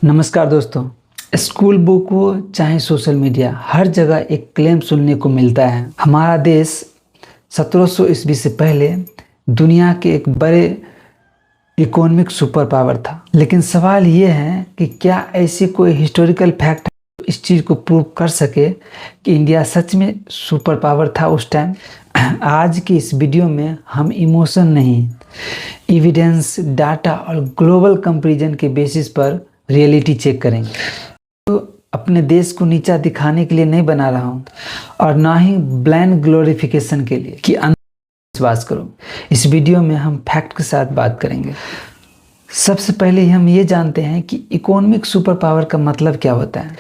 नमस्कार दोस्तों। School book हो चाहे सोशल मीडिया, हर जगह एक क्लेम सुनने को मिलता है। हमारा देश 1700 ईस्वी से पहले दुनिया के एक बड़े इकोनॉमिक सुपर पावर था। लेकिन सवाल ये है कि क्या ऐसी कोई हिस्टोरिकल फैक्ट है इस चीज़ को प्रूव कर सके कि इंडिया सच में सुपर पावर था उस टाइम। आज की इस वीडियो में हम इमोशन नहीं, एविडेंस, डाटा और ग्लोबल कंपैरिजन के बेसिस पर रियलिटी चेक करेंगे। तो अपने देश को नीचा दिखाने के लिए नहीं बना रहा हूँ और ना ही ब्लाइंड ग्लोरिफिकेशन के लिए कि विश्वास करो। इस वीडियो में हम फैक्ट के साथ बात करेंगे। सबसे पहले हम ये जानते हैं कि इकोनॉमिक सुपर पावर का मतलब क्या होता है।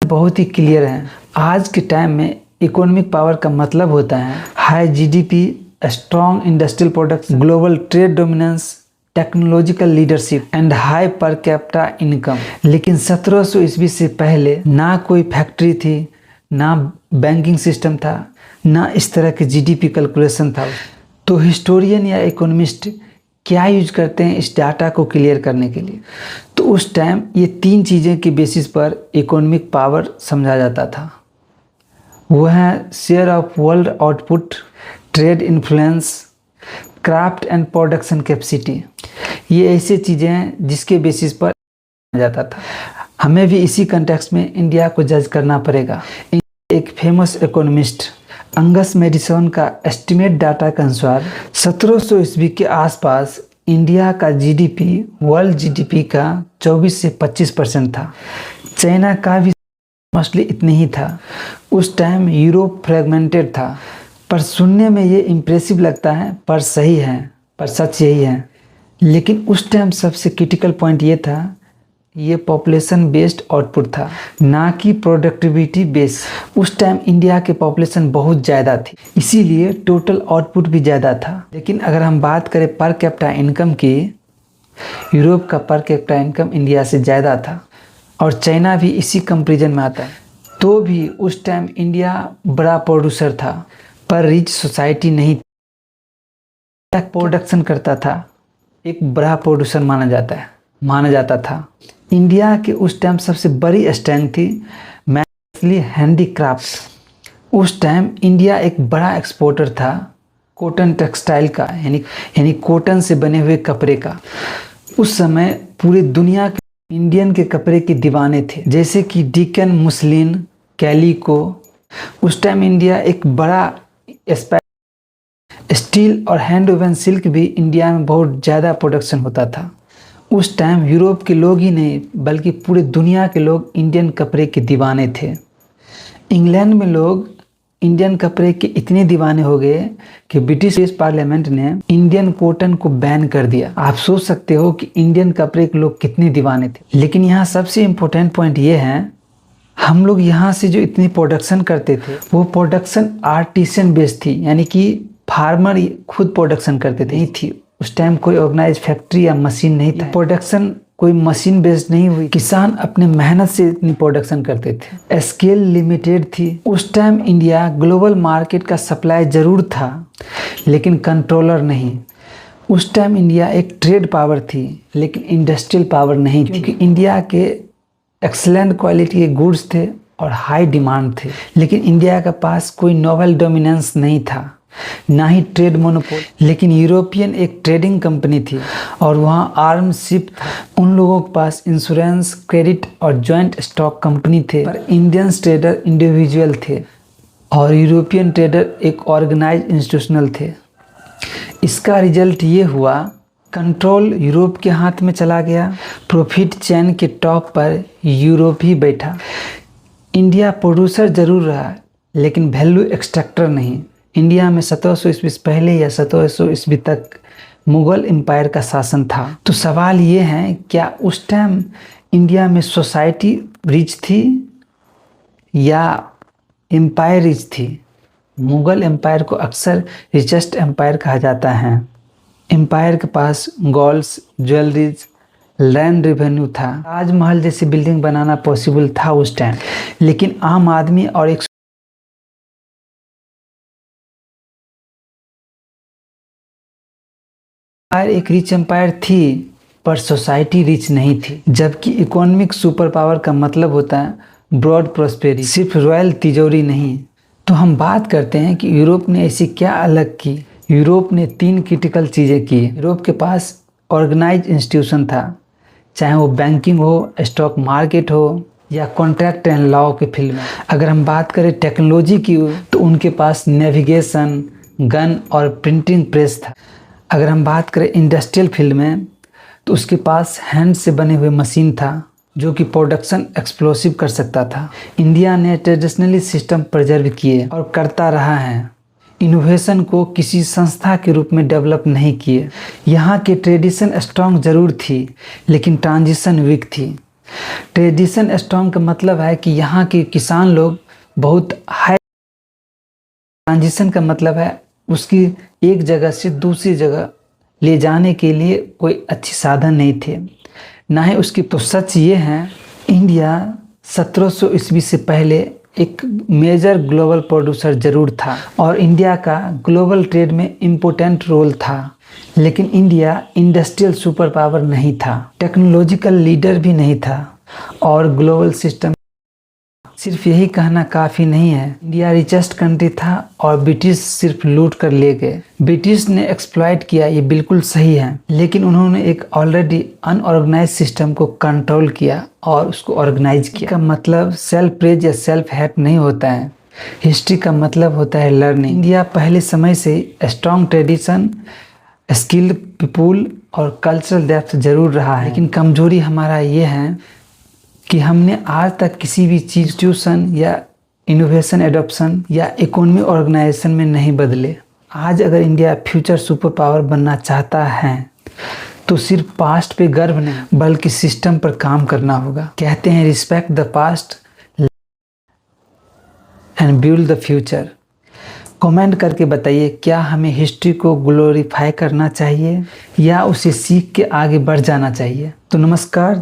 बहुत ही क्लियर है। आज के टाइम में इकोनॉमिक पावर का मतलब होता है high GDP, strong industrial products, global trade dominance, technological leadership and high per capita income. लेकिन 1700 ईस्वी से पहले ना कोई फैक्ट्री थी, ना बैंकिंग सिस्टम था, ना इस तरह के जीडीपी कैलकुलेशन था। तो हिस्टोरियन या इकोनॉमिस्ट क्या यूज करते हैं इस डाटा को क्लियर करने के लिए? तो उस टाइम ये तीन चीज़ें के बेसिस पर इकोनॉमिक पावर समझा जाता था। वो है share of world output, trade influence, craft and production capacity. ये ऐसी चीज़ें हैं जिसके बेसिस पर जाता था। हमें भी इसी कंटेक्स्ट में इंडिया को जज करना पड़ेगा। एक फेमस इकोनॉमिस्ट अंगस मेडिसन का एस्टिमेट डाटा के अनुसार 1700 ईस्वी के आसपास इंडिया का जीडीपी वर्ल्ड जीडीपी का 24 से 25% था। चाइना का भी मोस्टली इतने ही था। उस टाइम यूरोप फ्रेगमेंटेड था। पर सुनने में ये इम्प्रेसिव लगता है, पर सही है, पर सच यही है। लेकिन उस टाइम सबसे क्रिटिकल पॉइंट ये था, ये पॉपुलेशन बेस्ड आउटपुट था, ना कि प्रोडक्टिविटी बेस। उस टाइम इंडिया के पॉपुलेशन बहुत ज़्यादा थी, इसीलिए टोटल आउटपुट भी ज़्यादा था। लेकिन अगर हम बात करें पर कैपिटा इनकम की, यूरोप का पर कैपिटा इनकम इंडिया से ज़्यादा था और चाइना भी इसी कंपेरिजन में आता है। तो भी उस टाइम इंडिया बड़ा प्रोड्यूसर था, पर रिच सोसाइटी नहीं था। प्रोडक्शन करता था, एक बड़ा प्रोड्यूसर माना जाता था। इंडिया के उस टाइम सबसे बड़ी स्ट्रेंथ थी मैथली हैंडीक्राफ्ट। उस टाइम इंडिया एक बड़ा एक्सपोर्टर था कॉटन टेक्सटाइल का, यानी कॉटन से बने हुए कपड़े का। उस समय पूरी दुनिया के इंडियन के कपड़े के दीवाने थे, जैसे कि डिकन, मुस्लिन, कैलिको। उस टाइम इंडिया एक बड़ा स्टील और हैंड वोवन सिल्क भी इंडिया में बहुत ज़्यादा प्रोडक्शन होता था। उस टाइम यूरोप के लोग ही नहीं बल्कि पूरे दुनिया के लोग इंडियन कपड़े के दीवाने थे। इंग्लैंड में लोग इंडियन कपड़े के इतने दीवाने हो गए कि ब्रिटिश पार्लियामेंट ने इंडियन कॉटन को बैन कर दिया। आप सोच सकते हो कि इंडियन कपड़े के लोग कितने दीवाने थे। लेकिन यहाँ सबसे इम्पोर्टेंट पॉइंट ये है, हम लोग यहाँ से जो इतनी प्रोडक्शन करते थे वो प्रोडक्शन आर्टिसन बेस्ड थी, यानी कि फार्मर खुद प्रोडक्शन करते थे। नहीं थी उस टाइम कोई ऑर्गेनाइज फैक्ट्री या मशीन नहीं था। प्रोडक्शन कोई मशीन बेस्ड नहीं हुई। किसान अपने मेहनत से इतनी प्रोडक्शन करते थे। स्केल लिमिटेड थी। उस टाइम इंडिया ग्लोबल मार्केट का सप्लाई जरूर था लेकिन कंट्रोलर नहीं। उस टाइम इंडिया एक ट्रेड पावर थी लेकिन इंडस्ट्रियल पावर नहीं थी, क्योंकि इंडिया के एक्सेलेंट क्वालिटी के गुड्स थे और हाई डिमांड थे। लेकिन इंडिया के पास कोई नोवल डोमिनेंस नहीं था, ना ही ट्रेड मोनोपोली। लेकिन यूरोपियन एक ट्रेडिंग कंपनी थी और वहाँ आर्म शिप था। उन लोगों के पास इंश्योरेंस, क्रेडिट और जॉइंट स्टॉक कंपनी थे। पर इंडियन ट्रेडर इंडिविजुअल थे और यूरोपियन ट्रेडर एक ऑर्गेनाइज इंस्टीट्यूशनल थे। इसका रिजल्ट ये हुआ, कंट्रोल यूरोप के हाथ में चला गया। प्रॉफिट चेन के टॉप पर यूरोप ही बैठा। इंडिया प्रोड्यूसर जरूर रहा लेकिन वैल्यू एक्सट्रैक्टर नहीं। इंडिया में 1700 ईस्वी से पहले या 1700 ईस्वी तक मुगल एम्पायर का शासन था। तो सवाल ये है, क्या उस टाइम इंडिया में सोसाइटी रिच थी या एम्पायर रिच थी? मुगल एम्पायर को अक्सर रिचेस्ट एम्पायर कहा जाता है। एम्पायर के पास गोल्ड्स, ज्वेलरीज, लैंड रेवेन्यू था। ताजमहल जैसी बिल्डिंग बनाना पॉसिबल था उस टाइम। लेकिन आम आदमी और एक रिच एम्पायर थी पर सोसाइटी रिच नहीं थी। जबकि इकोनॉमिक सुपर पावर का मतलब होता है ब्रॉड प्रॉस्पेरिटी, सिर्फ रॉयल तिजोरी नहीं। तो हम बात करते हैं कि यूरोप ने ऐसी क्या अलग की। यूरोप ने 3 क्रिटिकल चीज़ें की। यूरोप के पास ऑर्गेनाइज इंस्टीट्यूशन था, चाहे वो बैंकिंग हो, स्टॉक मार्केट हो या कॉन्ट्रैक्ट एंड लॉ के फील्ड में। अगर हम बात करें टेक्नोलॉजी की तो उनके पास नेविगेशन, गन और प्रिंटिंग प्रेस था। अगर हम बात करें इंडस्ट्रियल फील्ड में तो उसके पास हैंड से बने हुए मशीन था जो कि प्रोडक्शन एक्सप्लोसिव कर सकता था। इंडिया ने ट्रेडिशनली सिस्टम प्रिजर्व किए और करता रहा है। इनोवेशन को किसी संस्था के रूप में डेवलप नहीं किए। यहाँ की ट्रेडिशन स्ट्रॉन्ग जरूर थी लेकिन ट्रांजिशन वीक थी। ट्रेडिशन स्ट्रॉन्ग का मतलब है कि यहाँ के किसान लोग बहुत हाई। ट्रांजिशन का मतलब है उसकी एक जगह से दूसरी जगह ले जाने के लिए कोई अच्छी साधन नहीं थे, ना ही उसकी। तो सच ये है, इंडिया 1700 ईस्वी से पहले एक मेजर ग्लोबल प्रोड्यूसर जरूर था और इंडिया का ग्लोबल ट्रेड में इम्पोर्टेंट रोल था। लेकिन इंडिया इंडस्ट्रियल सुपर पावर नहीं था, टेक्नोलॉजिकल लीडर भी नहीं था और ग्लोबल सिस्टम। सिर्फ यही कहना काफ़ी नहीं है। इंडिया रिचेस्ट कंट्री था और ब्रिटिश सिर्फ लूट कर ले गए। ब्रिटिश ने एक्सप्लॉइट किया, ये बिल्कुल सही है, लेकिन उन्होंने एक ऑलरेडी अनऑर्गेनाइज सिस्टम को कंट्रोल किया और उसको ऑर्गेनाइज किया। का मतलब सेल्फ प्रेज या सेल्फ हेल्प नहीं होता है। हिस्ट्री का मतलब होता है लर्निंग। इंडिया पहले समय से स्ट्रॉन्ग ट्रेडिशन, स्किल्ड पीपुल और कल्चरल डेप्थ जरूर रहा है, लेकिन कमजोरी हमारा ये है कि हमने आज तक किसी भी चीज ट्यूशन या इनोवेशन एडॉप्शन या इकोनॉमी ऑर्गेनाइजेशन में नहीं बदले। आज अगर इंडिया फ्यूचर सुपर पावर बनना चाहता है तो सिर्फ पास्ट पे गर्व नहीं बल्कि सिस्टम पर काम करना होगा। कहते हैं respect the past and build the future. Comment करके बताइए, क्या हमें हिस्ट्री को ग्लोरीफाई करना चाहिए या उसे सीख के आगे बढ़ जाना चाहिए। तो नमस्कार।